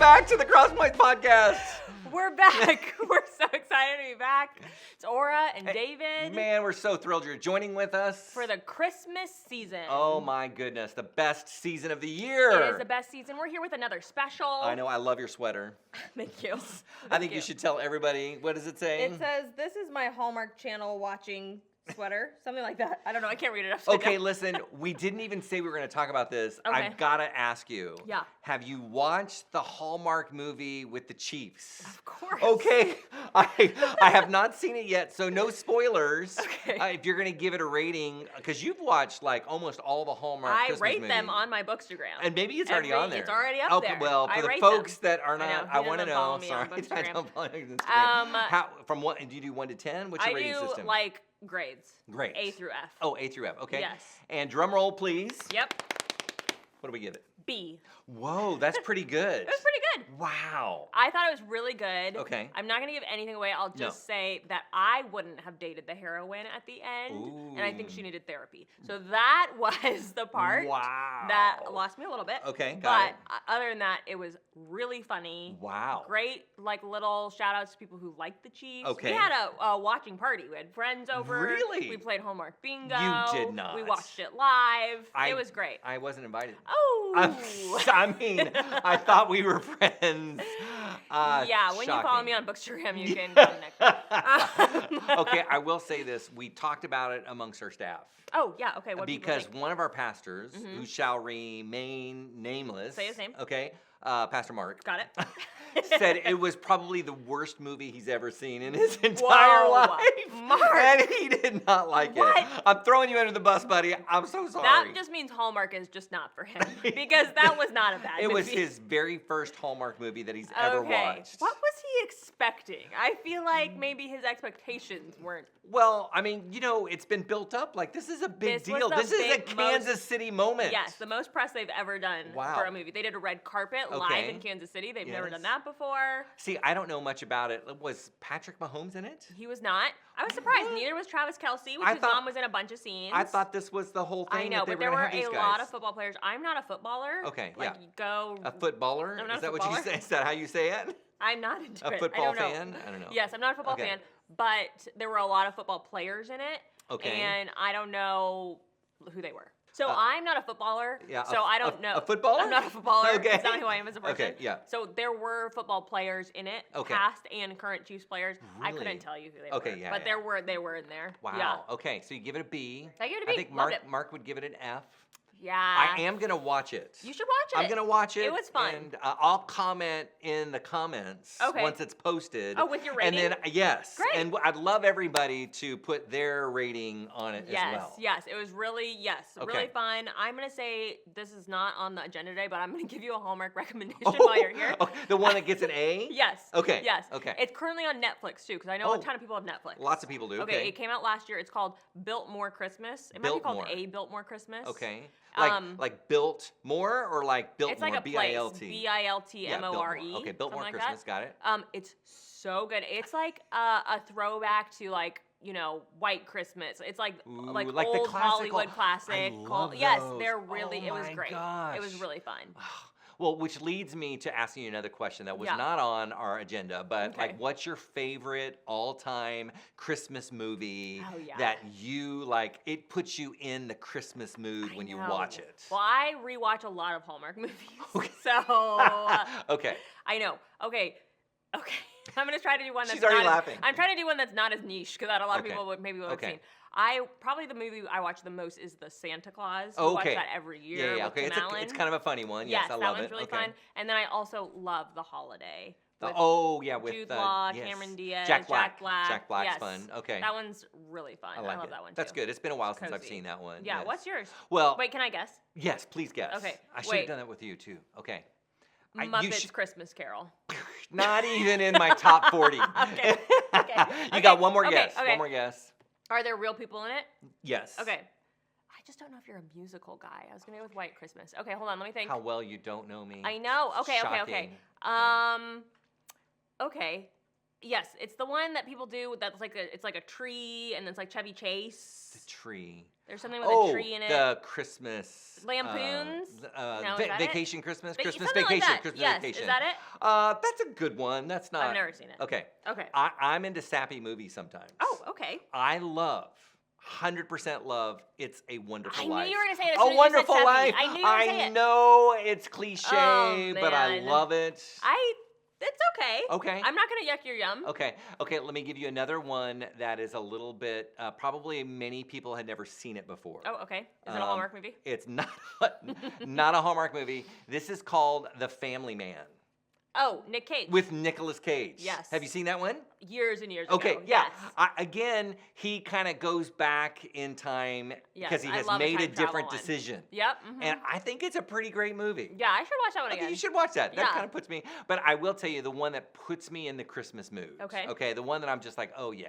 back to the CrossPoints podcast. We're back. We're so excited to be back. It's Aura and David. Man, we're so thrilled you're joining with us. For the Christmas season. Oh my goodness, the best season of the year. It is the best season. We're here with another special. I know, I love your sweater. Thank you. I think you should tell everybody, what does it say? It says, "This is my Hallmark Channel watching sweater." Something like that. I don't know. I can't read it. Okay, listen, we didn't even say we were going to talk about this. Okay. I've got to ask you. Yeah. Have you watched the Hallmark movie with the Chiefs? Of course. Okay. I have not seen it yet, so no spoilers. Okay. If you're going to give it a rating, because you've watched like almost all the Hallmark I Christmas rate movies. them on my Bookstagram. And maybe it's already on there. It's already up okay, there. Well, for I the rate folks them. that are not, I want to know. Follow me Sorry, on I Bookstagram. don't follow you on Instagram. How, from what? Do you do 1 to 10? What's your I rating do system? like grades. Grades. A through F. Oh, A through F. Okay. Yes. And drum roll, please. Yep. What do we give it? B. Whoa, that's pretty good. It was pretty good. Wow. I thought it was really good. Okay. I'm not going to give anything away. I'll just say that I wouldn't have dated the heroine at the end. Ooh. And I think she needed therapy. So that was the part that lost me a little bit. Okay, got it. But other than that, it was really funny. Wow. Great, like, little shout-outs to people who like the Chiefs. Okay. We had a watching party. We had friends over. Really? We played Hallmark Bingo. You did not. We watched it live. It was great. I wasn't invited. Oh. I mean, I thought we were friends. Yeah, when you follow shocking. me on Bookstagram, you can connect. Okay, I will say this. We talked about it amongst our staff. Oh, yeah, okay. What Because one of our pastors, who shall remain nameless. Say his name. Okay, Pastor Mark. Got it. Said it was probably the worst movie he's ever seen in his entire life. Mark. And he did not like it. I'm throwing you under the bus, buddy. I'm so sorry. That just means Hallmark is just not for him. Because that was not a bad movie. It was his very first Hallmark movie that he's ever watched. What was he expecting? I feel like maybe his expectations weren't. Well, I mean, you know, it's been built up. Like, this is a big deal. This is a Kansas City moment. Yes, the most press they've ever done for a movie. They did a red carpet live in Kansas City. They've never done that before. See, I don't know much about it. Was Patrick Mahomes in it? He was not. I was surprised. Neither was Travis Kelce, which his mom was in a bunch of scenes. I thought this was the whole thing. I know, that they but there were were gonna have a these lot guys. of football players. I'm not a footballer. Okay, like, go. A footballer? I'm not Is that a what you footballer. say? Is that how you say it? I'm not into it. A football I don't know. fan? I don't know. Yes, I'm not a football fan, but there were a lot of football players in it. Okay. And I don't know who they were. So I'm not a footballer. Yeah. So I don't know. A footballer? I'm not a footballer. Okay. That's not who I am as a person. Okay, yeah. So there were football players in it, past and current Chiefs players. Really? I couldn't tell you who they were. Okay, yeah, But they were in there. Wow. Yeah. Okay, so you give it a B. I give it a B. I think Loved it. Mark would give it an F. Yeah. I am going to watch it. You should watch it. I'm going to watch it. It was fun. And I'll comment in the comments once it's posted. Oh, with your rating? And then, yes. Great. And I'd love everybody to put their rating on it as well. Yes, it was really, really fun. I'm going to say this is not on the agenda today, but I'm going to give you a Hallmark recommendation while you're here. Okay. The one that gets an A? Yes. Okay. Yes. Okay. It's currently on Netflix, too, because I know a ton of people have Netflix. Lots of people do. Okay, it came out last year. It's called Built More Christmas. It might be called A Built More Christmas. Okay. Like Built More or like Built it's More? It's like a B-I-L-T. place. B-I-L-T-M-O-R-E. Okay, Built More like Christmas. That. Got it. It's so good. It's like a throwback to like, you know, White Christmas. It's like like old the Hollywood classic. I love yes, those. they're really. It was great. Gosh. It was really fun. Well, which leads me to asking you another question that was not on our agenda, but like, what's your favorite all-time Christmas movie that you like? It puts you in the Christmas mood when you watch it. Well, I rewatch a lot of Hallmark movies, so okay. I know. Okay. I'm gonna try to do one that's She's already not laughing. I'm trying to do one that's not as niche because a lot of people would have seen. Probably the movie I watch the most is the Santa Claus. We watch that every year. Yeah. With Okay. Tim Allen. It's kind of a funny one. Yes, I love it. that one's really fun. And then I also love The Holiday. With Jude Law, Cameron Diaz, Jack Black. Jack Black's fun. Okay. That one's really fun. I love that one too. That's good. It's been a while since I've seen that one. Yeah. Yes. What's yours? Well. Wait, can I guess? Yes, please guess. Okay. I should have done that with you too. Okay. Muppets Christmas Carol. Not even in my top 40. Okay. You got one more guess. Okay. One more guess. Are there real people in it? Yes. Okay. I just don't know if you're a musical guy. I was gonna go with White Christmas. Okay, hold on. Let me think. How well you don't know me. I know. Okay. Shocking. Okay. Yes, it's the one that people do. That's like it's like a tree, and it's like Chevy Chase. Tree. There's something with a tree in it. The Christmas. Lampoons? No, Vacation Christmas? Christmas something Vacation. like that. Christmas Yes. Vacation. Is that it? That's a good one. That's not. I've never seen it. Okay. Okay. I'm into sappy movies sometimes. Oh, okay. I love, 100% love, It's a Wonderful Life. I knew you were going to say it. A Wonderful Life. I knew you were going to say it. I know it's cliche, but I man. love it. It's okay. Okay. I'm not going to yuck your yum. Okay, let me give you another one that is a little bit, probably many people had never seen it before. Oh, okay. Is it a Hallmark movie? It's not, not a Hallmark movie. This is called The Family Man. Oh, Nick Cage. With Nicolas Cage. Yes. Have you seen that one? Years and years Okay, ago. yeah. Yes. Again, he kind of goes back in time Yes, because he I has love a made a time travel different one. decision. Yep. And I think it's a pretty great movie. Yeah, I should watch that one again. You should watch that. That Yeah. kind of puts me, but I will tell you the one that puts me in the Christmas mood. Okay. Okay, the one that I'm just like, oh yeah,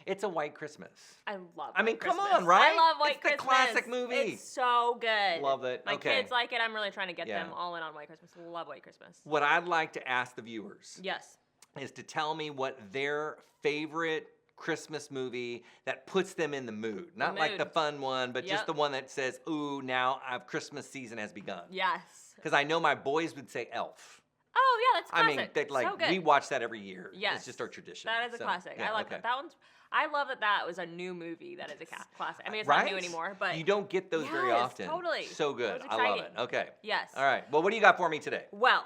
it's A White Christmas. I love I mean, White come Christmas. on, right? I love White It's the Christmas. classic movie. It's so good. Love it. My Okay. kids like it. I'm really trying to get Yeah. them all in on White Christmas. Love White Christmas. What I'd like to ask the viewers Yes. is to tell me what their favorite Christmas movie that puts them in the mood. Not like the fun one, but just Yep. the one that says, ooh, now Christmas season has begun. Yes. Because I know my boys would say Elf. Oh, yeah, that's classic. I mean, they, like, so good. we watch that every year. Yes. It's just our tradition. That is a So, classic. yeah, I like okay. that. That one's. I love that was a new movie that is a classic. I mean, it's not new anymore, but you don't get those very Yes, often. totally. So good. That was I love it. exciting. Okay. yes. All right. Well, what do you got for me today? Well,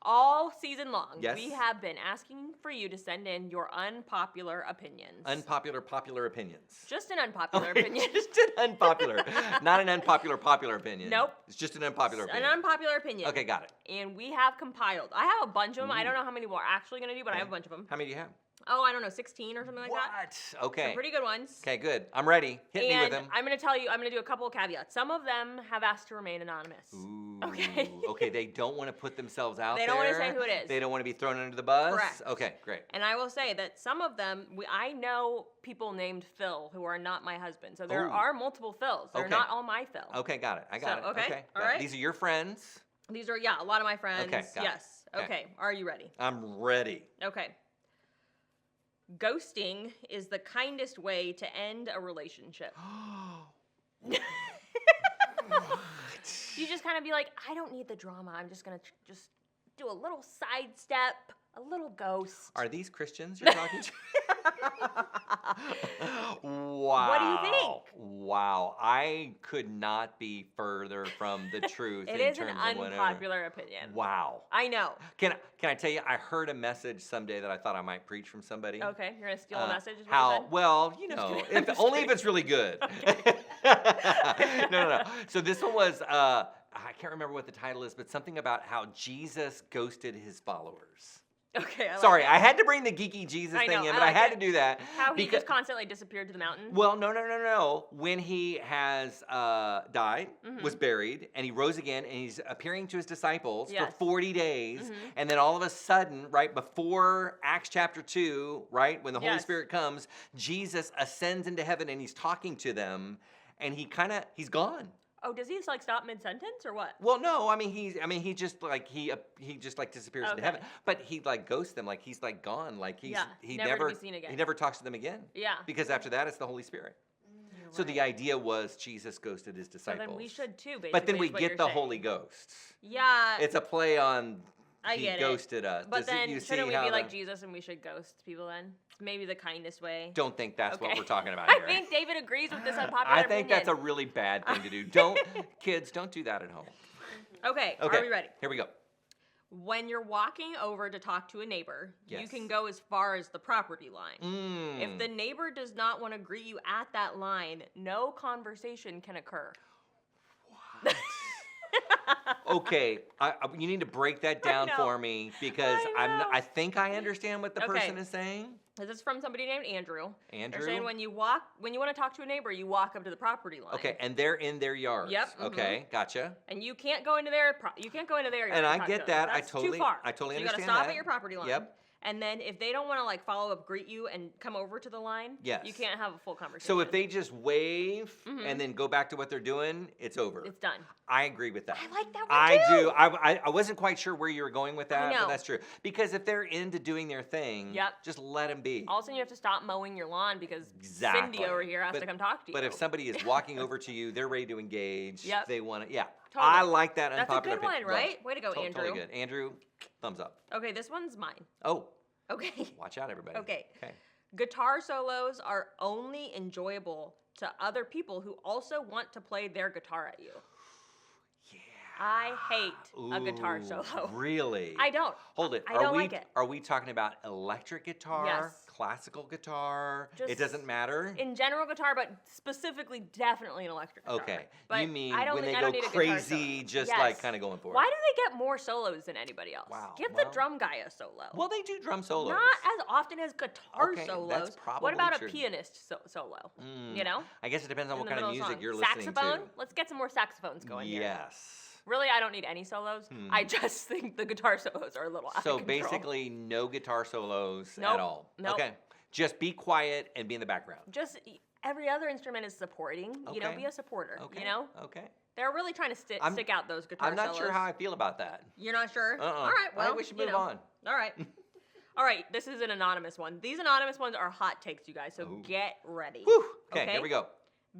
all season long, Yes. we have been asking for you to send in your unpopular opinions. Popular opinions. Just an unpopular opinion. Just an unpopular. Not an popular opinion. Nope. It's just an unpopular An opinion. unpopular opinion. Okay, got it. And we have compiled. I have a bunch of them. I don't know how many we're actually going to do, but I have a bunch of them. How many do you have? Oh, I don't know, 16 or something like that. What? Okay. Some pretty good ones. Okay, good. I'm ready. Hit me with And them. I'm going to tell you, I'm going to do a couple of caveats. Some of them have asked to remain anonymous. Ooh. Okay. Okay, they don't want to put themselves out there. They don't want to say who it is. They don't want to be thrown under the bus. Correct. Okay, great. And I will say that some of them, I know people named Phil who are not my husband. So there Ooh. are multiple Phils. They're Okay. not all my Phil. Okay, got it. I got it. okay, all got it. right. These are your friends. These are, a lot of my friends. Okay, got it. yes. Okay. Okay. Are you ready? I'm ready. Okay. Ghosting is the kindest way to end a relationship. You just kind of be like, I don't need the drama. I'm just going to just do a little sidestep, a little ghost. Are these Christians you're talking to? Wow. What do you think? Wow. I could not be further from the truth It in is an terms of whatever. unpopular opinion. Wow. I know. Can I tell you, I heard a message someday that I thought I might preach from somebody. Okay, you're going to steal a message? Is what you How, said? well, you know, only if it's really good. No. So this one was, I can't remember what the title is, but something about how Jesus ghosted his followers. Okay, I like Sorry, it. I had to bring the geeky Jesus I thing know, in, I but I like had it. to do that. How he because, just constantly disappeared to the mountain? well, no. When he has died, was buried, and he rose again, and he's appearing to his disciples Yes. for 40 days, and then all of a sudden, right before Acts chapter 2, right, when the Holy Yes. Spirit comes, Jesus ascends into heaven, and he's talking to them, and he's gone. Oh, does he just like stop mid-sentence or what? Well, no, I mean he just like disappears into Okay. heaven, but he like ghosts them, like he's like gone, like he never to be seen again. he never talks to them again. Yeah. Because after that, it's the Holy Spirit. So the idea was Jesus ghosted his So disciples. then we should too, basically. But then we is what get you're the saying. Holy Ghost. Yeah. It's a play on I he get it. ghosted us. But then you shouldn't see we how be like Jesus and we should ghost people then? Maybe the kindest way. Don't think that's what Okay. we're talking about I here. think David agrees with this unpopular I opinion. think that's a really bad thing to do. Kids, don't do that at home. Okay, Okay. are we ready? Here we go. When you're walking over to talk to a neighbor, you Yes. can go as far as the property line. Mm. If the neighbor does not want to greet you at that line, no conversation can occur. What? Okay, you need to break that down know. for me because I know. I think I understand what the Okay. person is saying. This is from somebody named Andrew. Andrew? They're saying when you want to talk to a neighbor, you walk up to the property line. Okay, and they're in their yards. Yep, Okay, gotcha. And you can't go into their yard. And I to talk get to them. that. That's I totally too far. understand So you gotta stop that. at your property line. Yep. And then if they don't want to like follow up, greet you, and come over to the line, yes. you can't have a full conversation. So if they just wave and then go back to what they're doing, it's over. It's done. I agree with that. I like that one I too. do. I wasn't quite sure where you were going with that, but that's true. Because if they're into doing their thing, just let them be. All of a sudden you have to stop mowing your lawn because Cindy over here has to come talk to you. But if somebody is walking over to you, they're ready to engage. They want to, Totally. I like that unpopular That's a good one, right? Way to go, Andrew. Totally good. Andrew, thumbs up. Okay, this one's mine. Oh. Okay. Watch out, everybody. Okay. Guitar solos are only enjoyable to other people who also want to play their guitar at you. Yeah. I hate a guitar solo. Really? I don't. Hold it. I don't like it. Are we talking about electric guitar? Yes. Classical guitar? Just it doesn't matter? In general guitar, but specifically definitely an electric guitar. Okay. But you mean I don't when think, they I don't go need crazy, just like kind of going for it? Why do they get more solos than anybody else? Wow. Give the drum guy a solo. Well, they do drum solos. Not as often as guitar solos. That's probably what about true. a pianist solo? You know? I guess it depends on what kind of music you're listening to. Saxophone? Let's get some more saxophones going here. Yes. Really, I don't need any solos. I just think the guitar solos are a little out of control. So basically, no guitar solos at all. Nope. Okay. Just be quiet and be in the background. Just every other instrument is supporting. You know, be a supporter. Okay. You know? Okay. They're really trying to stick out those guitar solos. I'm not sure how I feel about that. You're not sure? All right, well, I think we should move on. All right. All right, this is an anonymous one. These anonymous ones are hot takes, you guys, so get ready. Whew. Okay, here we go.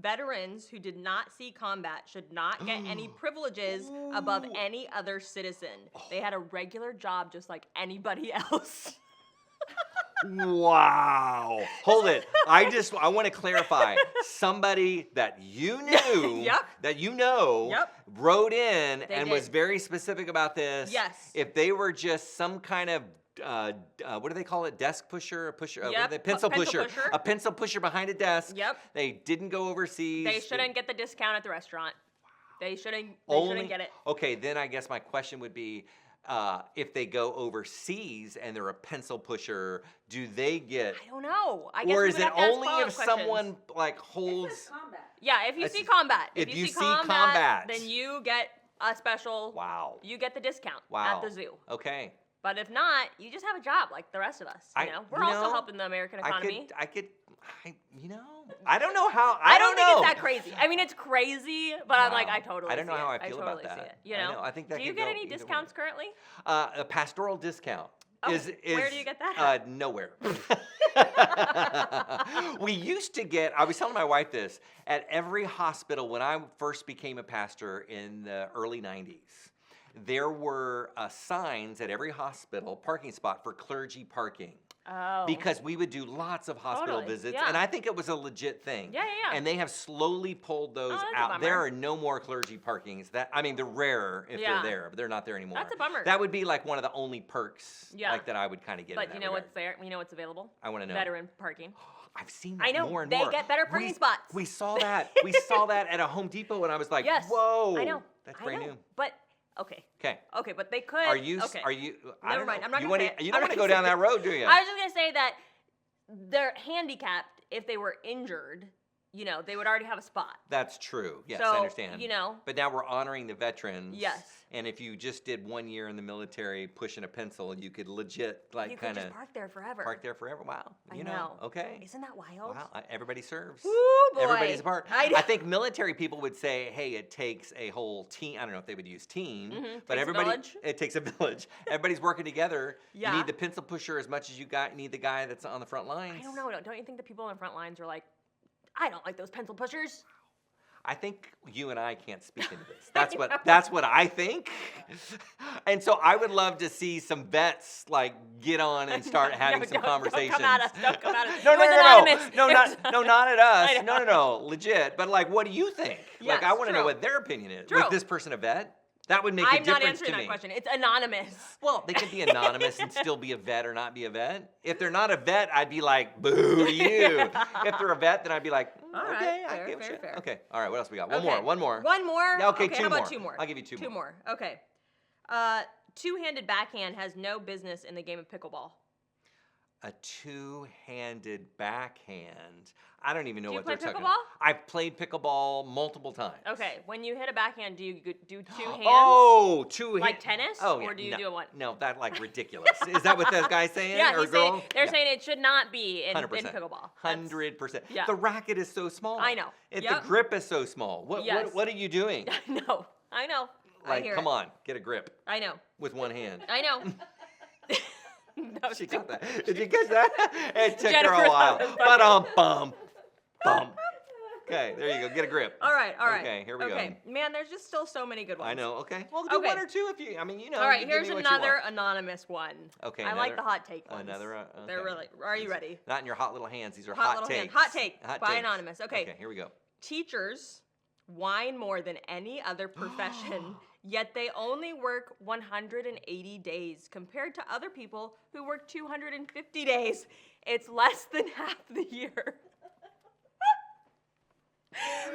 Veterans who did not see combat should not get any privileges above any other citizen. They had a regular job just like anybody else. Wow. Hold it. I want to clarify. Somebody that you knew, wrote in and was very specific about this. Yes. If they were just some kind of what do they call it? Desk pusher, a pusher, what are they? Pencil pusher, a pencil pusher behind a desk. Yep. They didn't go overseas. They shouldn't get the discount at the restaurant. They shouldn't get it. Okay, then I guess my question would be, if they go overseas and they're a pencil pusher, do they get? I don't know. I guess or we is would it have to ask only follow-up if questions. someone like holds? Yeah, if you see combat. If you see combat, then you get a special. Wow. You get the discount at the zoo. Okay. But if not, you just have a job like the rest of us. You know, we're also helping the American economy. I don't know how. I don't think it's that crazy. I mean, it's crazy, but I'm like, I don't know how I feel about See that. it, you know? I think that. Do you get any discounts currently? A pastoral discount. Oh, where do you get that? Nowhere. We used to get, I was telling my wife this, at every hospital when I first became a pastor in the early 90s, there were signs at every hospital, parking spot for clergy parking. Oh. Because we would do lots of hospital visits, and I think it was a legit thing. Yeah. And they have slowly pulled those out. There are no more clergy parkings. They're rare if they're there, but they're not there anymore. That's a bummer. That would be like one of the only perks like that I would kind of get. But you know what's there? You know what's available? I want to know. Veteran parking. I've seen that more and more. They get better parking spots. We saw that. We saw that at a Home Depot, and I was like, whoa. I know. That's brand new. But okay, but they could. Are you? Never mind. I'm not gonna say it. You don't want to go down that road, do you? I was just gonna say that they're handicapped. If they were injured, you know, they would already have a spot. That's true. Yes, so, I understand. You know. But now we're honoring the veterans. Yes. And if you just did 1 year in the military pushing a pencil, you could legit you could just park there forever. Wow. I know. Okay. Isn't that wild? Wow. Everybody serves. Woo, boy. Everybody's a part. I think military people would say, hey, it takes a whole team. I don't know if they would use team, but it takes a village. Everybody's working together. Yeah. You need the pencil pusher as much as you need the guy that's on the front lines. I don't know. Don't you think the people on the front lines are like, I don't like those pencil pushers? I think you and I can't speak into this. That's what I think. And so I would love to see some vets like get on and start having some conversations. Don't come at us. Don't come at us. No, not at us. No, legit. But like, what do you think? Yes, I want to know what their opinion is. True. Was this person a vet? That would make a difference to me. I'm not answering that question. It's anonymous. Well, they could be anonymous and still be a vet or not be a vet. If they're not a vet, I'd be like, boo to you. If they're a vet, then I'd be like, okay, I give a shit. Fair. Okay, all right, what else we got? Okay. One more. Yeah, okay, how about two more? I'll give you two more. Two more. Okay. Two-handed backhand has no business in the game of pickleball. A two-handed backhand. I don't even know Do you what they're play talking pickleball? about. I've played pickleball multiple times. Okay, when you hit a backhand, do you do two hands? Oh, two hands. Like tennis? Oh, yeah. Or do you do a one? No, that's like ridiculous. Is that what this guy's saying? Yeah, or he's saying, girl? they're saying it should not be in 100%. pickleball. 100%. Yeah. The racket is so small. I know. The Yep. grip is so small. Yes. What are you doing? I know. I Like, hear come it. on, get a grip I know. with one hand. I know. That was She too got that. Did you catch that? It took Jennifer her a while. thought it was But bum. Okay, there you go. Get a grip. All right. Okay, here we go. Okay, man, there's just still so many good ones. I know. Okay. Well, do Okay. one or two if you. I mean, you know. All right, give here's me what you want. another anonymous one. Okay. I like the hot take ones. Another. They're okay. really. Are you ready? Not in your hot little hands. These are Hot hot little hand. takes. Hot take by takes. anonymous. Okay. Okay. Here we go. Teachers whine more than any other profession, yet they only work 180 days compared to other people who work 250 days. It's less than half the year.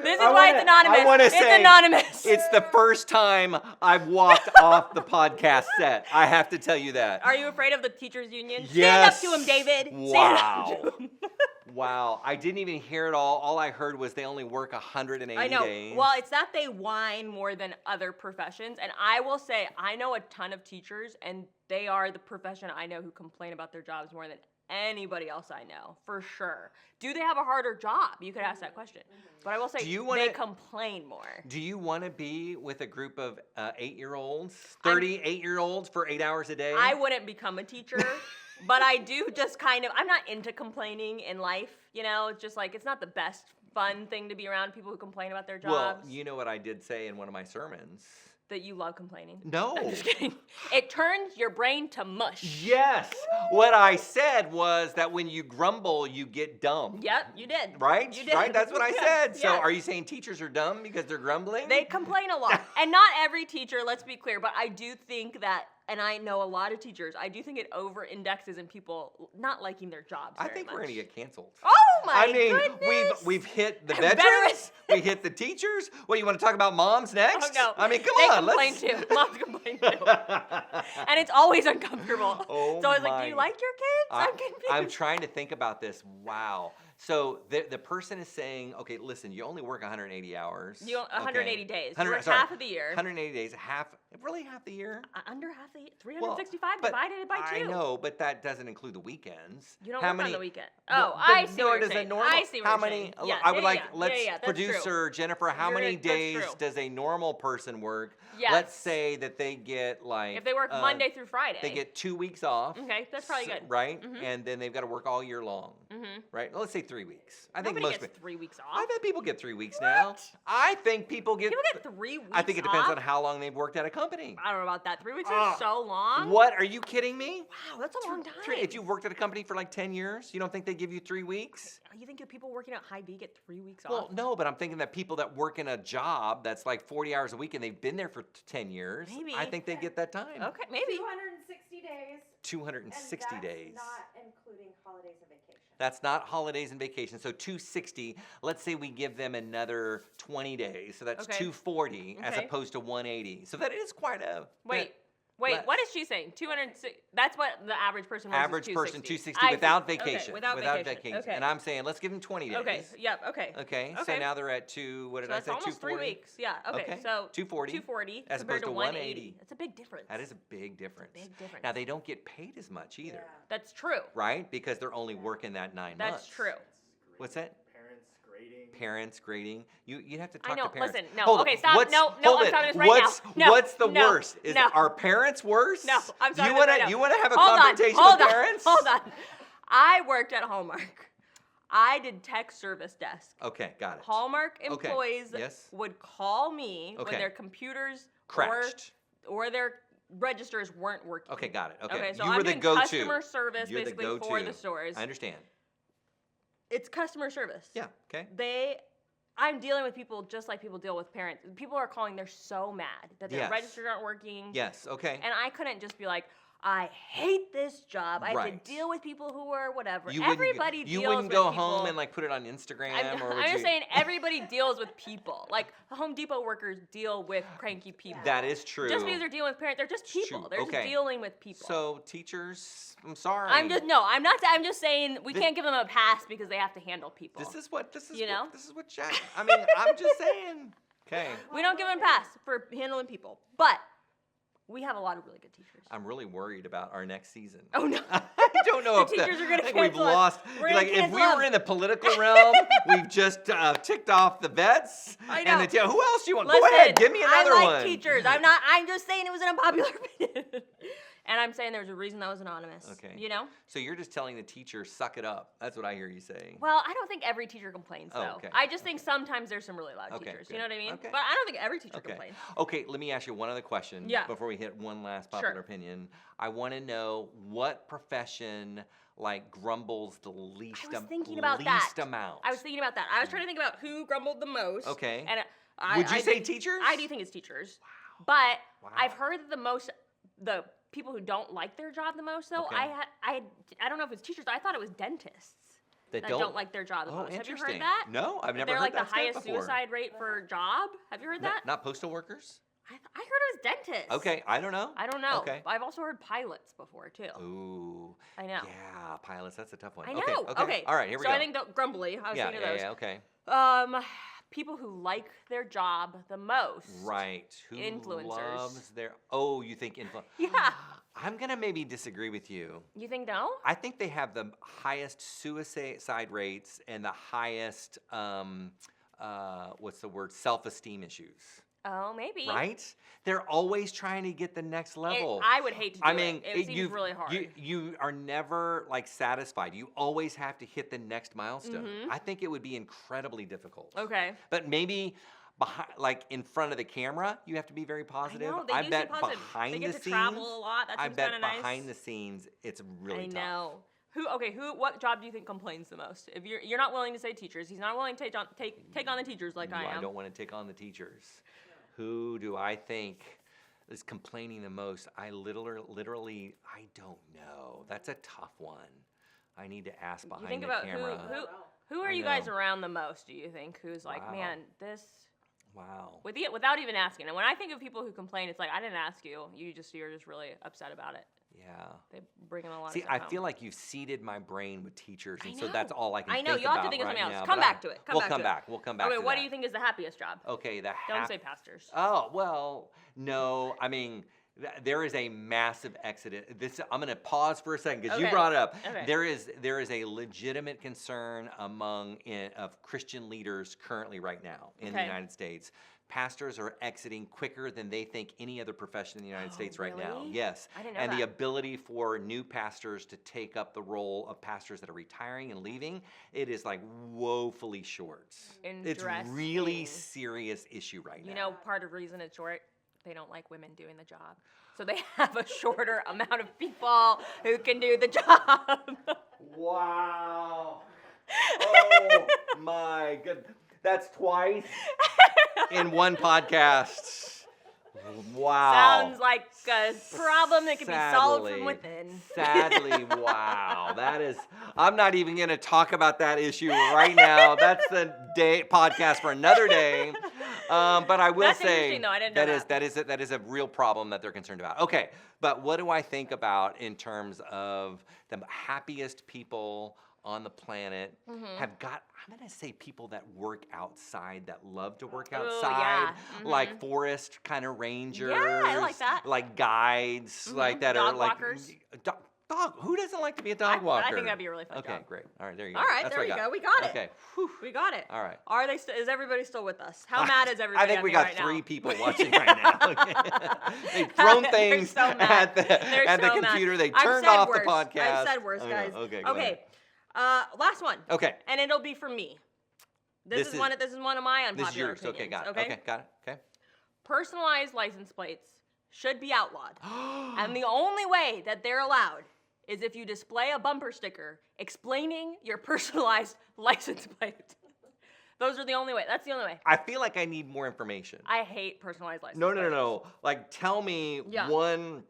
This is why it's anonymous. I wanna it's say, anonymous. It's the first time I've walked off the podcast set. I have to tell you that. Are you afraid of the teachers union? Yes. Stand up to him, David. Wow. Stand up to him. Wow. I didn't even hear it all. All I heard was they only work 180 I know. days. Well, it's that they whine more than other professions. And I will say, I know a ton of teachers, and they are the profession I know who complain about their jobs more than anybody else I know, for sure. Do they have a harder job? You could ask that question. But I will say, they complain more. Do you want to be with a group of 8-year-olds, 38-year-olds for 8 hours a day? I wouldn't become a teacher. But I do just kind of, I'm not into complaining in life, you know? It's just like, it's not the best fun thing to be around people who complain about their jobs. Well, you know what I did say in one of my sermons? That you love complaining. No. I'm just kidding. It turns your brain to mush. Yes. What I said was that when you grumble, you get dumb. Yep, you did. Right? You did. Right? That's what I said. So Yeah. are you saying teachers are dumb because they're grumbling? They complain a lot. And not every teacher, let's be clear, but I do think that, and I know a lot of teachers, I do think it over-indexes in people not liking their jobs I very think much. we're going to get canceled. Oh my I mean, goodness. we've hit the Veterans. veterans, we hit the teachers. What, you want to talk about moms next? Oh no. I mean, come they on. complain too. Moms complain too. And it's always uncomfortable. Oh so I was like, my. do you like your kids? I'm confused. I'm trying to think about this. Wow. So the person is saying, okay, listen, you only work 180 hours. 180 days. You 100 work sorry, half of the year. 180 days, half the year? Under half the year. Well, 365 but divided by 2. I know, but that doesn't include the weekends. You don't How work many, on the weekend. Well, Oh, I see no, what you're does saying. a normal, I see what how you're many, saying. Yes, I would yeah, like, yeah, let's, yeah, that's producer true. Jennifer, how many That's days true. does a normal person work? Yes. Let's say that they get like. If they work Monday through Friday. They get 2 weeks off. Okay, that's probably good. Right? And then they've got to work all year long. Right? Well, let's say 3 weeks. I think Nobody most gets 3 weeks off. I bet people get 3 weeks now. I think people get. People get 3 weeks I think it depends off? on how long they've worked at a company. I don't know about that. 3 weeks is so long. What? Are you kidding me? Wow, that's a long time. If you worked at a company for like 10 years, you don't think they give you 3 weeks? You think the people working at Hy-Vee get 3 weeks Well, off? no, but I'm thinking that people that work in a job that's like 40 hours a week and they've been there for 10 years, Maybe. I think they get that time. Okay, maybe. 260 days. 260 and days. That's not including holidays and vacation. That's not holidays and vacations. So 260, let's say we give them another 20 days. So that's Okay. 240 as Okay. opposed to 180. So that is quite a Wait, less. what is she saying? 206. That's what the average person works. average is person 260. 260 I without see. Okay, vacation. without vacation. Okay. And I'm saying let's give them 20 days. Okay. Yep. Okay. Okay. So Okay. now they're at what did So I that's say? almost 3 240? weeks. Yeah. Okay. So 240. 240 as compared opposed to to 180. That's a big difference. That is a big difference. Big difference. Now they don't get paid as much either, That's true. right? Because they're only working that 9 months. That's true. What's that? Parents grading. You'd have to talk I know. to parents. Listen, no. Hold Okay, on. stop. What's, No, hold I'm it. stopping this right what's, now. No, What's the no, worst? no. Are parents worse? No, I'm sorry. You wanna right now. you wanna have a Hold confrontation on, with parents? Hold on. I worked at Hallmark. I did tech service desk. Okay, got it. Hallmark Okay, employees yes. would call me Okay. when their computers Crashed. or their registers weren't working. Okay, got it. Okay, Okay, so you I'm were the doing go-to. customer service You're the basically go-to. for the stores. I understand. It's customer service. Yeah. Okay. I'm dealing with people just like people deal with parents. People are calling, they're so mad that their Yes. registers aren't working. Yes. Okay. And I couldn't just be like, I hate this job. I have Right. to deal with people who are whatever. You Everybody wouldn't, deals you wouldn't with go people. home and like put it on Instagram, or would I'm you? just saying everybody deals with people. Like Home Depot workers deal with cranky people. That is true. Just because they're dealing with parents, they're just people. true. They're Okay. just dealing with people. So teachers, I'm sorry. I'm just saying we can't give them a pass because they have to handle people. This is what You know? this is what Jack. I mean, I'm just saying. Okay. We don't give them a pass for handling people, but we have a lot of really good teachers. I'm really worried about our next season. Oh no. I don't know The if teachers are gonna I think we've cancel us. lost. We're gonna Like if cancel we were them. in the political realm, we've just ticked off the vets. I And know. who else do you want? Listen, Go ahead, give me another I like one. teachers. I'm just saying it was an unpopular opinion. And I'm saying there's a reason that was anonymous. Okay. You know? So you're just telling the teachers, suck it up. That's what I hear you saying. Well, I don't think every teacher complains Oh, though. okay. I just think sometimes there's some really loud Okay, teachers. good. You know what I mean? Okay. But I don't think every teacher Okay. complains. Okay, let me ask you one other question Yeah. before we hit one last popular Sure. opinion. I want to know what profession like grumbles the least, I was thinking about that. least amount. I was thinking about that. I was trying to think about who grumbled the most. Okay. And Would you say teachers? I do think it's teachers. But Wow. I've heard that the people who don't like their job the most, though, Okay. I don't know if it's teachers. I thought it was dentists that that don't like their job the Oh, most. Have you interesting. heard that? No, I've never They're heard like that the stat highest before. suicide rate for job. Have you heard that? Not postal workers? I heard it was dentists. Okay, I don't know. I don't know. Okay. I've also heard pilots before too. Ooh. I know. Yeah, pilots. That's a tough one. I know. Okay. All right, here we so go. I think grumbly. I was yeah, thinking of those. yeah, okay. People who like their job the most. Right. Who Influencers. loves their? Oh, you think influence? Yeah. I'm gonna maybe disagree with you. You think no? I think they have the highest suicide rates and the highest what's the word? Self-esteem issues. Oh, maybe. Right? They're always trying to get the next level. I would hate to do I mean, it. It seems really hard. You are never like satisfied. You always have to hit the next milestone. Mhm. I think it would be incredibly difficult. Okay. But maybe behind, like in front of the camera, you have to be very positive. I know, they do seem bet positive. behind They get the to scenes, travel a lot. That I seems bet kinda nice. behind the scenes, it's really I tough. know. What job do you think complains the most? If you're not willing to say teachers, he's not willing to take on the teachers like I am. I don't want to take on the teachers. Who do I think is complaining the most? I literally, I don't know. That's a tough one. I need to ask behind You think the about camera. who are I you guys know. around the most, do you think? Who's like, Wow. man, this Wow. without even asking. And when I think of people who complain, it's like I didn't ask you. You're just really upset about it. Yeah. They bring in a lot See, of stuff I home. feel like you've seeded my brain with teachers, I and so that's know. all I can I know, think you'll have about to think of right something else. now, Come but back to it. We'll come back. We'll come back Okay, to what that. do you think is the happiest job? Okay, Don't say pastors. Oh, well, no. I mean, there is a massive exodus. I'm going to pause for a second because you Okay. brought it up. Okay. There is a legitimate concern of Christian leaders currently right now in the Okay. United States. Pastors are exiting quicker than they think any other profession in the United States right now. really? Yes. I didn't know And the that. ability for new pastors to take up the role of pastors that are retiring and leaving, it is like woefully short. It's really Interesting. serious issue right now. You know, part of the reason it's short, they don't like women doing the job. So they have a shorter amount of people who can do the job. Wow. Oh my goodness. That's twice in one podcast. Wow. Sounds like a problem that can be solved from within. Sadly, wow. That is, I'm not even going to talk about that issue right now. That's a podcast for another day. But I will That's say interesting, though. I didn't know that is a real problem that they're concerned about. Okay, but what do I think about in terms of the happiest people on the planet have got, I'm going to say people that work outside, that love to work outside, like forest kind of rangers. Yeah, I like that. Like guides, like that Dog are like walkers. Dog. Who doesn't like to be a dog walker? I think that'd be a really fun Okay, job. great. All right, there you go. All right, That's there what I you go. We got it. Okay. We got it. All right. Are they? Is everybody still with us? How mad is everybody? I think at we me got right 3 now? people watching right now. They've thrown They're things so mad. at the They're so mad. computer. They I've turned said off worse. the podcast. I've said worse, I know. guys. Okay. Go ahead. Last one. Okay. And it'll be from me. This is one of my unpopular This is yours. opinions. Okay. Got it. Okay. Got it. Okay. Personalized license plates should be outlawed. And the only way that they're allowed is if you display a bumper sticker explaining your personalized license plate. Those are the only way. That's the only way. I feel like I need more information. I hate personalized license No. plates. Like, tell me Yeah. one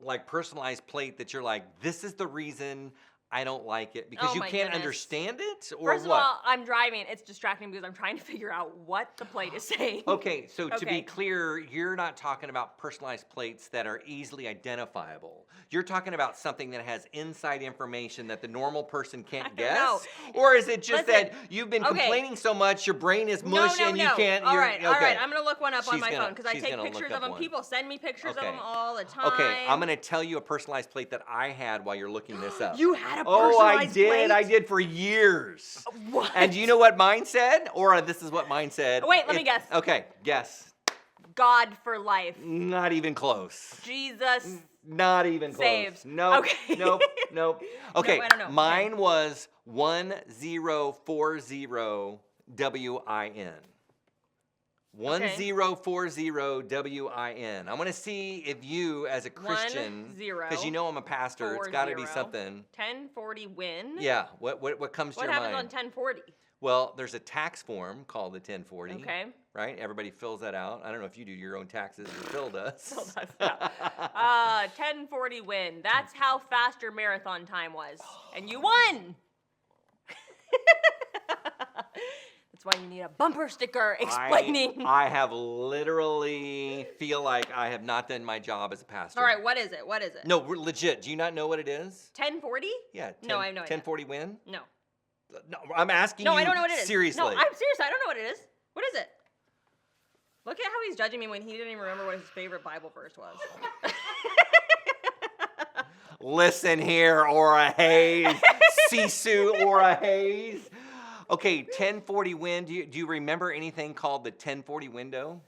like personalized plate that you're like, this is the reason I don't like it because Oh you my can't goodness. understand it, or First of what? all, I'm driving. It's distracting because I'm trying to figure out what the plate is saying. Okay, so to be Okay. clear, you're not talking about personalized plates that are easily identifiable. You're talking about something that has inside information that the normal person can't I don't know. guess? Or is it just Listen, that you've been okay. complaining so much, your brain is mush no, and you can't... All you're, right, all right. I'm gonna look one up on She's my gonna- phone because I she's take gonna look pictures up of them. one. People send me pictures of Okay. them all the time. Okay, I'm going to tell you a personalized plate that I had while you're looking this up. You had a Oh, I personalized did. plate? I did for years. What? And do you know what mine said? Or this is what mine said. Wait, let me guess. Okay, guess. God for life. Not even close. Jesus. Not even close. Saves. Nope. Okay. Nope. Okay, I don't know. mine was 1040 WIN. 1040 WIN. I'm going to see if you, as a Christian, 10, because you know I'm a pastor, it's got to be 40. something. 1040 win. Yeah, what comes to What your happens mind? on 1040? Well, there's a tax form called the 1040. Okay. Right? Everybody fills that out. I don't know if you do your own taxes or Phil does. Phil does, yeah. 1040 win. That's how fast your marathon time was. And you won! That's why you need a bumper sticker explaining. I have literally feel like I have not done my job as a pastor. All right, what is it? What is it? No, we're legit. Do you not know what it is? 1040? Yeah. No, I have no idea. 1040 win? No. No, I'm asking No, you I don't know what it is. seriously. No, I'm serious. I don't know what it is. What is it? Look at how he's judging me when he didn't even remember what his favorite Bible verse was. Listen here, Aura Hayes. Sisu Aura Hayes. Okay, 1040 win. Do you remember anything called the 1040 window?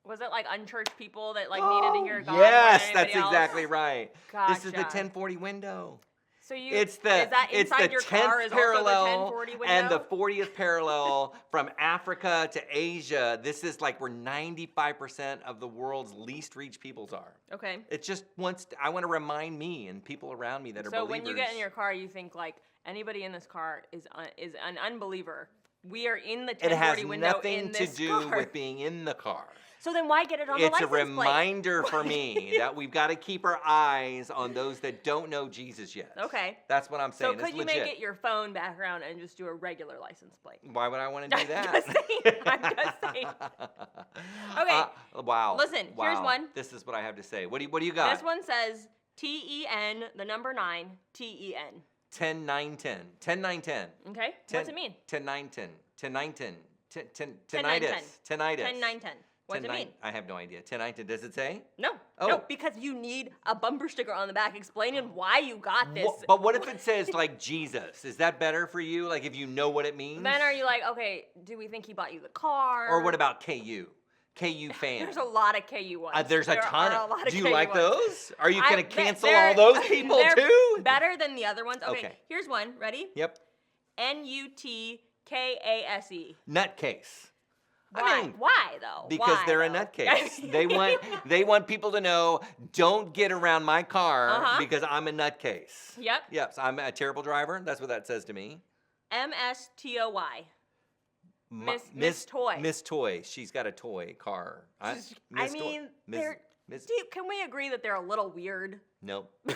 Was it like unchurched people that like needed to hear God? more Yes, than that's anybody else? exactly right. This is the Gotcha. 1040 window. So you It's the is that inside your car 10th is parallel also the 1040 window? and the 40th parallel from Africa to Asia. This is like where 95% of the world's least reached peoples are. Okay. It just I want to remind me and people around me that are So believers. when you get in your car, you think like anybody in this car is an unbeliever. We are in the it has 1040 window nothing in to this do car. with being in the car. So then why get it on the It's a license plate? reminder for me that we've got to keep our eyes on those that don't know Jesus yet. Okay. That's what I'm So saying. could It's you legit. make it your phone background and just do a regular license plate? Why would I want to do that? I'm just saying. Okay. Wow. Listen, here's Wow. one. This is what I have to say. What do you got? This one says TEN, the number 9, TEN. 10 9 10. 10 9 10. Okay. What's it mean? 10 9 10. 10 9 10. 10 10 9 10. 10 10 9 10. What's it mean? I have no idea. 10 9 10. Does it say? No. Oh. No, because you need a bumper sticker on the back explaining why you got this. But what if it says like Jesus? Is that better for you? Like if you know what it means? Then are you like, okay, do we think he bought you the car? Or what about KU? KU fan. There's a lot of KU ones. There's a ton are of. a lot of Do you KU like ones. those? Are you going to cancel they're- all those people they're too? Better than the other ones. Okay. Okay. Here's one. Ready? Yep. NUTKASE. Nutcase. Why? I mean, Why though? because Why, they're a though? nutcase. they want people to know, don't get around my car Uh-huh. because I'm a nutcase. Yep. Yep. So I'm a terrible driver. That's what that says to me. MSTOY. M- Miss Toy. Miss Toy. She's got a toy car. Steve, can we agree that they're a little weird? Nope. I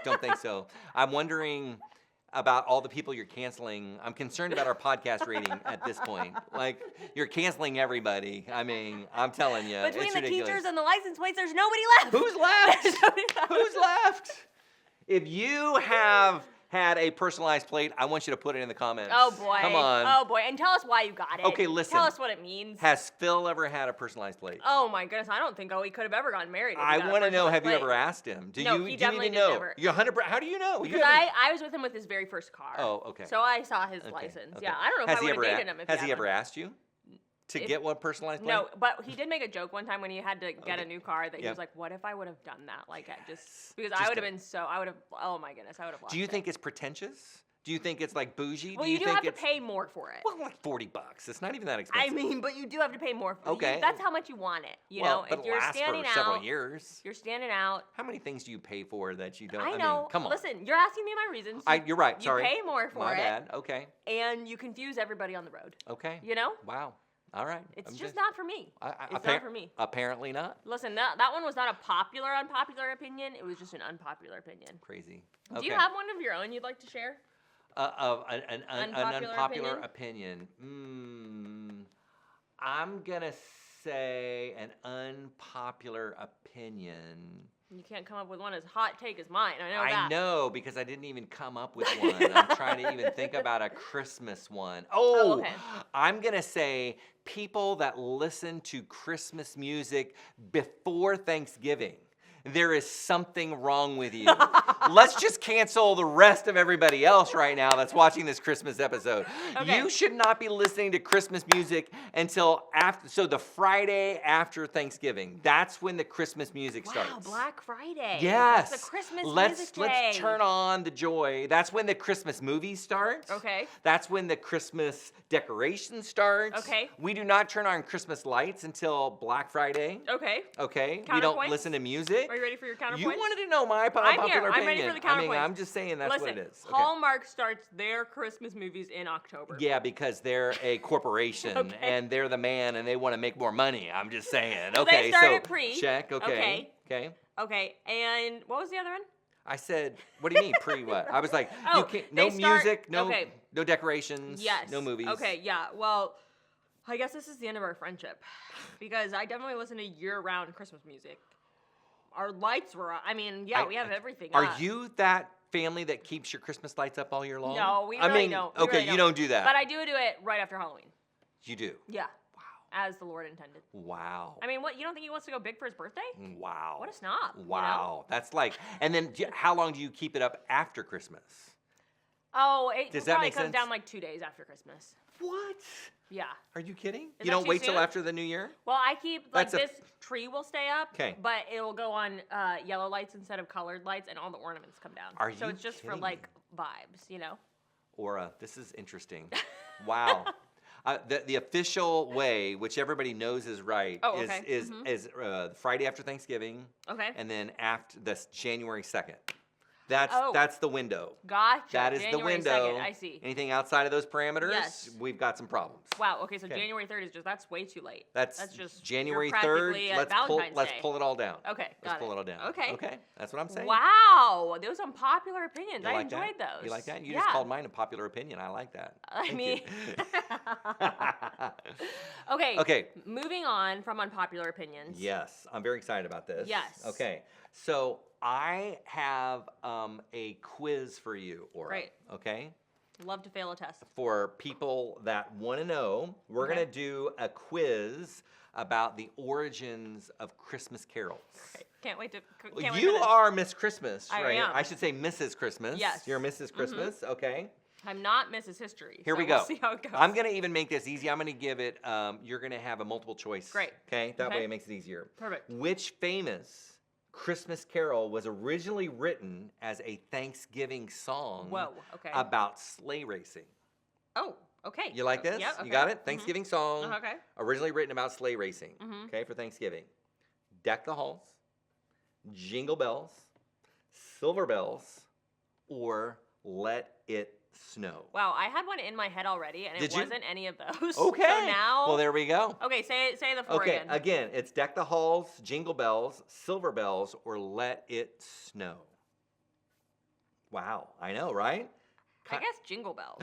don't think so. I'm wondering about all the people you're canceling. I'm concerned about our podcast rating at this point. Like, you're canceling everybody. I mean, I'm telling you. Between it's the ridiculous. teachers and the license plates, there's nobody left. Who's left? There's nobody left. Who's left? If you have had a personalized plate, I want you to put it in the comments. Oh boy. Come on. Oh boy. And tell us why you got it. Okay, listen. Tell us what it means. Has Phil ever had a personalized plate? Oh my goodness, I don't think he could have ever gotten married. If he I got a want to know, personalized have you plate. ever asked him? No, Do he you definitely need to didn't know? ever. You're 100%. How do you know? Because I was with him with his very first car. Oh, okay. So I saw his Okay, license. okay. Yeah, I don't know if I would have dated him if Has he ever asked you to If- get one personalized plate? No, but he did make a joke one time when he had to get Okay. a new car that he Yep. was like, "What if I would have done that?" Like, because Just I would have a- been so. I would have. Oh my goodness, I would have lost. Do you it. think it's pretentious? Do you think it's like bougie? Well, do you do think have to it's, pay more for it. Well, like $40. It's not even that I expensive. mean, but you do have to pay more for it. Okay. That's how much you want it. You well, know, but if you're it lasts standing for out, several years. you're standing out. How many things do you pay for that you don't? I know. mean, come on. Listen, you're asking me my reasons. You're right. You Sorry. pay more for My it, bad. Okay. and you confuse everybody on the road. Okay. You know? Wow. All right. It's just not for me. It's not for me. Apparently not. Listen, that one was not a popular unpopular opinion. It was just an unpopular opinion. Crazy. Do you have one of your own you'd like to share? An unpopular opinion. I'm going to say an unpopular opinion. You can't come up with one as hot take as mine. I know that. I know, because I didn't even come up with one. I'm trying to even think about a Christmas one. Oh, okay. I'm going to say people that listen to Christmas music before Thanksgiving. There is something wrong with you. Let's just cancel the rest of everybody else right now that's watching this Christmas episode. Okay. You should not be listening to Christmas music until after, so the Friday after Thanksgiving. That's when the Christmas music starts. Wow, Black Friday. Yes. That's the Christmas Let's music day. turn on the joy. That's when the Christmas movies start. Okay. That's when the Christmas decorations start. Okay. We do not turn on Christmas lights until Black Friday. Okay. Okay. We don't listen to music. Are you ready for your counterpoints? You wanted to know my popular I'm here. opinion. I'm ready for the counterpoints. I'm just saying that's what it is. Okay. Hallmark starts their Christmas movies in October. Yeah, because they're a corporation Okay. and they're the man and they want to make more money. I'm just saying. So Okay, they started so pre. check. Okay. Okay. Okay, and what was the other one? I said, what do you mean pre what? I was like, Oh, you can't, no they start- music, no okay. no decorations, Yes. no movies. Okay, yeah. Well, I guess this is the end of our friendship because I definitely listen to year-round Christmas music. Our lights were on. I mean, yeah, we have everything Are up. you that family that keeps your Christmas lights up all year long? No, we I really mean, don't. We okay, really you don't do that. But I do it right after Halloween. You do. Yeah. Wow. As the Lord intended. Wow. I mean, what? You don't think he wants to go big for his birthday? Wow. What a snob. Wow. That's like, and then how long do you keep it up after Christmas? Oh, it Does that probably make comes sense? down like 2 days after Christmas. What? Yeah. Are you kidding? Is You that don't too wait till soon? after the new year? Well, I keep, like, That's a- this tree will stay up, 'Kay. but it'll go on yellow lights instead of colored lights, and all the ornaments come down. Are so you it's just for, kidding like, vibes, you know? Aura, this is interesting. Wow. The official way, which everybody knows is right, Oh, okay. is Friday after Thanksgiving, Okay. and then after that's January 2nd. Oh. That's the window. Gotcha. That is January the window. 2nd, I see. Anything outside of those parameters, Yes. we've got some problems. Wow, okay, so Okay. January 3rd is just, that's way too late. That's just January you're 3rd. practically at Let's Valentine's Day. pull it all down. Okay, Let's got pull it. it all down. Okay. Okay. That's what I'm saying. Wow, those unpopular opinions. You I like enjoyed that? those. You like that? You yeah. just called mine a popular opinion. I like that. I Thank mean, you. okay. Okay. Moving on from unpopular opinions. Yes, I'm very excited about this. Yes. Okay, so I have a quiz for you, Aura. Great. Okay. Love to fail a test. For people that want to know, we're Okay. going to do a quiz about the origins of Christmas carols. Okay. Can't wait to. Can't wait for You this. are Miss Christmas, I right? am. I should say Mrs. Christmas. Yes. You're Mrs. Christmas. Okay. I'm not Mrs. History. Here so we go. We'll see how it goes. I'm going to even make this easy. I'm going to give it, you're going to have a multiple choice. Great. Okay? That Okay. way it makes it easier. Perfect. Which famous Christmas carol was originally written as a Thanksgiving song Whoa. Okay. about sleigh racing? Oh. Okay. You like this? Yeah. Okay. You got it? Thanksgiving song. Okay. Originally written about sleigh racing. Mhm. Okay, for Thanksgiving. Deck the Halls, Jingle Bells, Silver Bells, or Let It Snow. Wow, I had one in my head already, and Did it you? wasn't any of those. Okay. So now. Well, there we go. Okay, say the four Okay, again. again, it's Deck the Halls, Jingle Bells, Silver Bells, or Let It Snow. Wow, I know, right? I guess Jingle Bells.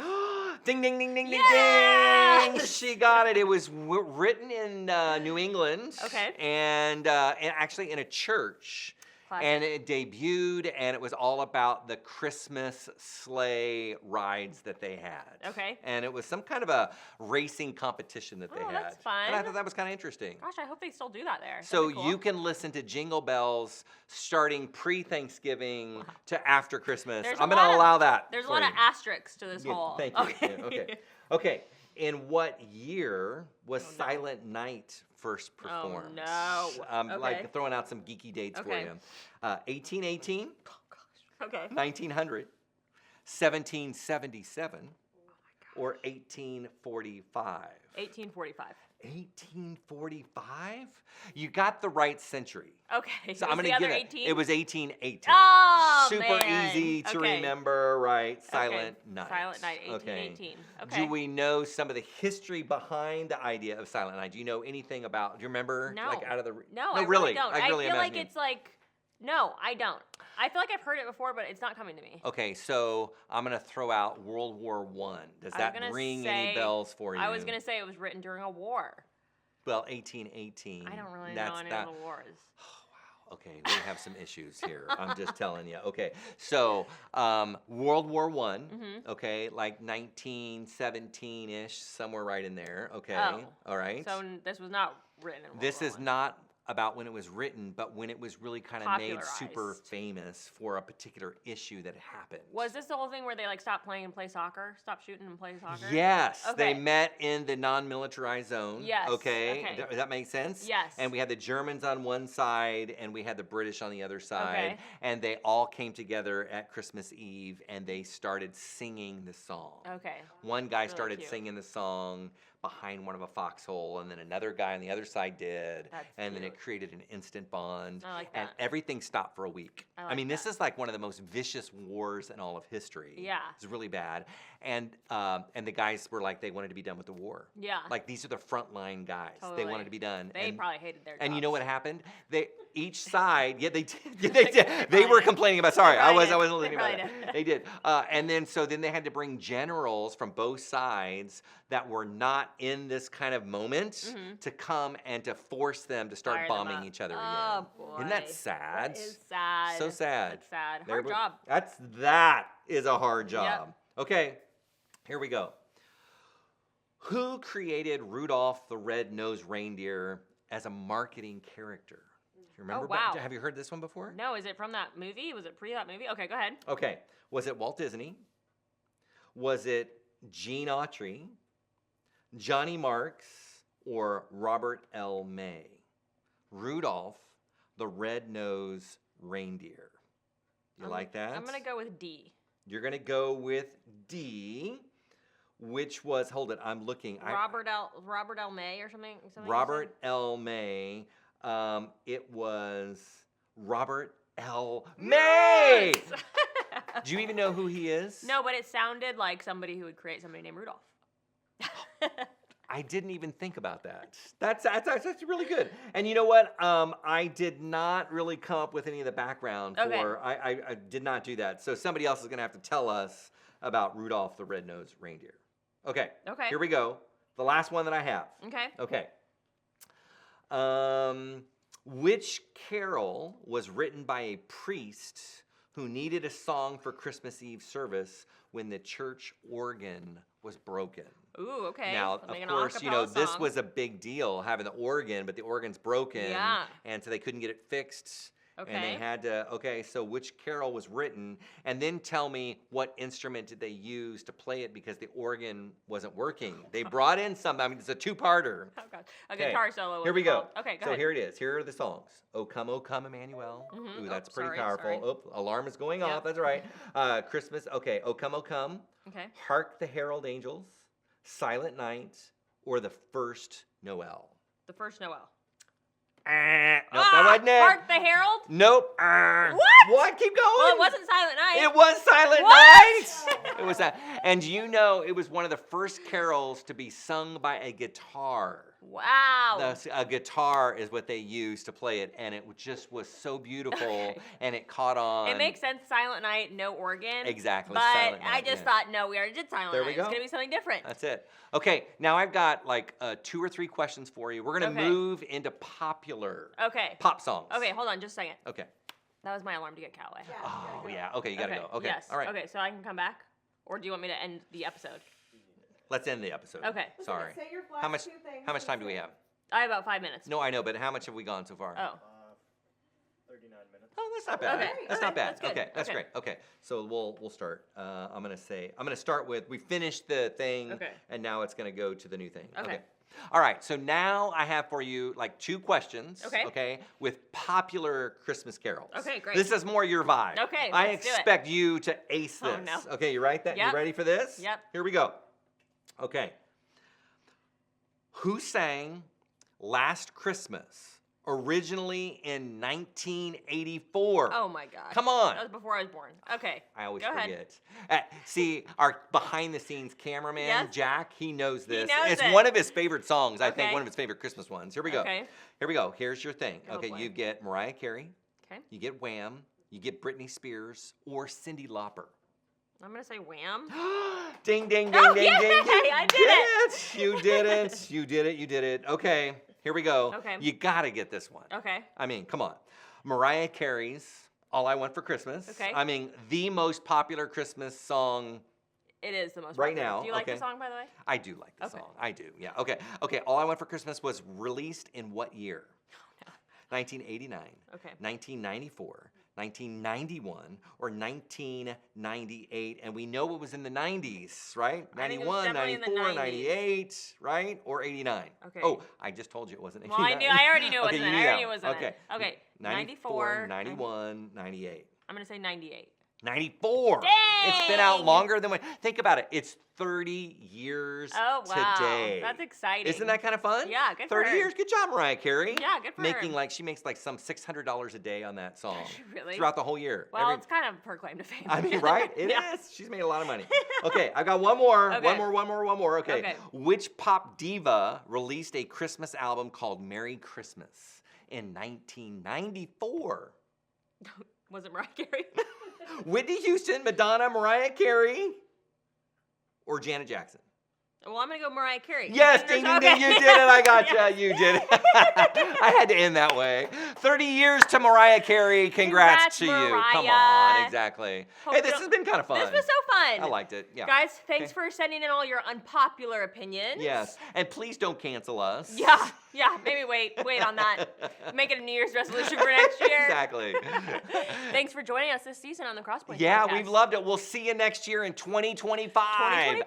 Ding, ding, ding, ding, ding, Yes! ding. She got it. It was written in New England. Okay. And actually in a church. Classic. And it debuted, and it was all about the Christmas sleigh rides that they had. Okay. And it was some kind of a racing competition that they Oh, had. that's fun. And I thought that was kind of interesting. Gosh, I hope they still do that there. So That'd be cool. you can listen to Jingle Bells starting pre-Thanksgiving to after Christmas. There's I'm a going lot to of- allow that. There's a for lot you. of asterisks to this Yeah, whole. thank you. Okay. Yeah, okay. Okay. In what year was Silent Night first performed? no. I'm Okay. like throwing out some geeky dates for Okay. you. 1818, Okay. 1900, 1777, or 1845? 1845. 1845? You got the right century. Okay. So I'm going to give it. It was 1818. Oh, Super man. easy to Okay. remember, right? Silent Night. Silent Night, 1818. Okay. Do we know some of the history behind the idea of Silent Night? Do you know anything about? Do you remember? No. Like out of the. No, No, I really don't. I really feel like imagine. it's like. No, I don't. I feel like I've heard it before, but it's not coming to me. Okay, so I'm gonna throw out World War I. Does that ring any bells for you? I was gonna say it was written during a war. Well, 1818. I don't really know that's any that. of the wars. Oh, wow. Okay, we have some issues here. I'm just telling you. Okay, so World War I. Okay, like 1917-ish, somewhere right in there. Okay, all right. So this was not written in World This War is I. not about when it was written, but when it was really kind of made super Popularized. famous for a particular issue that happened. Was this the whole thing where they like stopped playing and play soccer? Stopped shooting and play soccer? Yes, Okay. they met in the non-militarized zone. Yes, Okay. okay. Does that make sense? Yes. And we had the Germans on one side, and we had the British on the other side, Okay. and they all came together at Christmas Eve, and they started singing the song. Okay. One guy Really started cute. singing the song behind one of a foxhole, and then another guy on the other side did, That's and then it cute. created an instant bond. I like And that. everything stopped for a week. I I like mean, this that. is like one of the most vicious wars in all of history. Yeah. It's really bad. And the guys were like, they wanted to be done with the war. Yeah. Like, these are the frontline guys. They Totally. wanted to be done. They and, probably hated their jobs. and you know what happened? Each side, they did. Yeah, they did. They were complaining about. Sorry, I probably wasn't did. listening They about probably it. They did. And then they had to bring generals from both sides that were not in this kind of moment to come and to force them to start Fire them bombing up. each other Oh, again. boy. Isn't that sad? That is sad. So sad. That's sad. There Hard we- job. That is a hard job. Okay, here we go. Who created Rudolph the Red-Nosed Reindeer as a marketing character? You remember? wow. Have you heard this one before? No, is it from that movie? Was it pre that movie? Okay, go ahead. Okay. Was it Walt Disney? Was it Gene Autry, Johnny Marks, or Robert L. May? Rudolph the Red-Nosed Reindeer. You like that? I'm going to go with D. You're going to go with D, which was, hold it, I'm looking. Robert L. May or something? Robert L. May. It was Robert L. May! Do you even know who he is? No, but it sounded like somebody who would create somebody named Rudolph. I didn't even think about that. That's really good. And you know what? I did not really come up with any of the background Okay. for. I did not do that. So somebody else is going to have to tell us about Rudolph the Red-Nosed Reindeer. Okay. Okay. Here we go. The last one that I have. Okay. Okay. Which carol was written by a priest who needed a song for Christmas Eve service when the church organ was broken? Ooh, okay. Now, So making of an course, acapella this song. was a big deal, having the organ, but the organ's broken. Yeah. And so they couldn't get it fixed. And they Okay. had to, so which carol was written? And then tell me what instrument did they use to play it because the organ wasn't working. They brought in some, I mean, it's a two-parter. Oh, God. A Okay, guitar solo. was Here we it go. called? Okay, go so ahead. here it is. Here are the songs. O come, Emmanuel. Mhm. Ooh, Oh, that's pretty sorry, powerful. sorry. Oh, alarm is going Yep. off. That's right. Christmas. Okay. O come, Okay. Hark the Herald Angels, Silent Night, or The First Noel. The first Noel. Nope, that wasn't it. Hark the Herald? Nope. What? What? Keep going. Well, it wasn't Silent Night. It was Silent What? Night. It was that. And you know, it was one of the first carols to be sung by a guitar. Wow. A guitar is what they used to play it, and it just was so beautiful, Okay. and it caught on. It makes sense, Silent Night, no organ. Exactly, But Silent I Night, just yeah. thought, no, we already did Silent There Night. we go. It's going to be something different. That's it. Okay, now I've got like 2 or 3 questions for you. We're going to Okay. move into popular Okay. pop songs. Okay, hold on just a second. Okay. That was my alarm to get Callaway. Yeah. Oh, yeah. Okay, you got to go. Okay. Yes. All right. Okay, so I can come back? Or do you want me to end the episode? Let's end the episode. Okay. Sorry. Say your How much last two things how much and time do we say- have? I have about 5 minutes. No, I know, but how much have we gone so far? Oh. 39 minutes. Oh, that's not bad. Okay, That's okay, not bad. that's good. Okay, that's Okay. great. Okay, so we'll start. I'm gonna start with we finished the thing, Okay. and now it's gonna go to the new thing. Okay. All right. So now I have for you like 2 questions. Okay. Okay. With popular Christmas carols. Okay, great. This is more your vibe. Okay, I let's do it. expect you to ace this. Oh, no. Okay, you right? Yep. You ready for this? Yep. Here we go. Okay. Who sang Last Christmas originally in 1984? Oh my gosh. Come on. That was before I was born. Okay. I always Go forget. ahead. See, our behind-the-scenes cameraman, Yes. Jack, he knows this. knows It's it. one of his favorite songs. I think Okay. one of his favorite Christmas ones. Here we go. Okay. Here we go. Here's your thing. Oh, Okay, boy. you get Mariah Carey, Okay. you get Wham, you get Britney Spears, or Cyndi Lauper. I'm gonna say Wham. Ding, ding, ding, Oh, ding, yay! ding, ding. I did it. You did it. You did it. You did it. Okay, here we go. Okay. You gotta get this one. Okay. I mean, come on. Mariah Carey's All I Want for Christmas. Okay. I mean, the most popular Christmas song. It is the most Right popular. now, Do you like okay. the song, by the way? I do like the Okay. song. I do. Yeah. Okay. Okay. All I Want for Christmas was released in what year? 1989. Okay. 1994. 1991 or 1998, and we know it was in the 90s, right? I think it 91, was definitely in the 94, 90s. 98, right? Or 89. Okay. Oh, I just told you it wasn't 89. Well, I already knew it Okay, wasn't. you I knew already that knew it one. wasn't. Okay. Okay. 94, 91, 98. I'm gonna say 98. 94. It's been out Dang! longer than think about it. It's 30 years Oh wow. today. That's exciting. Isn't that kind of fun? Yeah, good for 30 her. years. Good job, Mariah Carey. Yeah, good for Making her. like she makes like some $600 a day on that song. Really? Throughout the whole year. Well, it's kind of her claim to fame. I mean, right? It is. Yeah. She's made a lot of money. Okay, I've got one more. Okay. One more. Okay. Okay. Which pop diva released a Christmas album called Merry Christmas in 1994? Was it Mariah Carey? Whitney Houston, Madonna, Mariah Carey, or Janet Jackson? Well, I'm gonna go Mariah Carey. Yes, Fingers- ding, ding, ding, you okay. did it. I got you. Yes. You did it. I had to end that way. 30 years to Mariah Carey. Congrats to you. Come on, Mariah. exactly. Hope Hey, this you'll- has been kind of fun. This was so fun. I liked it. Yeah. Guys, thanks Okay. for sending in all your unpopular opinions. Yes, and please don't cancel us. Yeah, maybe wait on that. Make it a New Year's resolution for next year. Exactly. Thanks for joining us this season on the CrossPoints Yeah, podcast. we've loved it. We'll see you next year in 2025. 2025.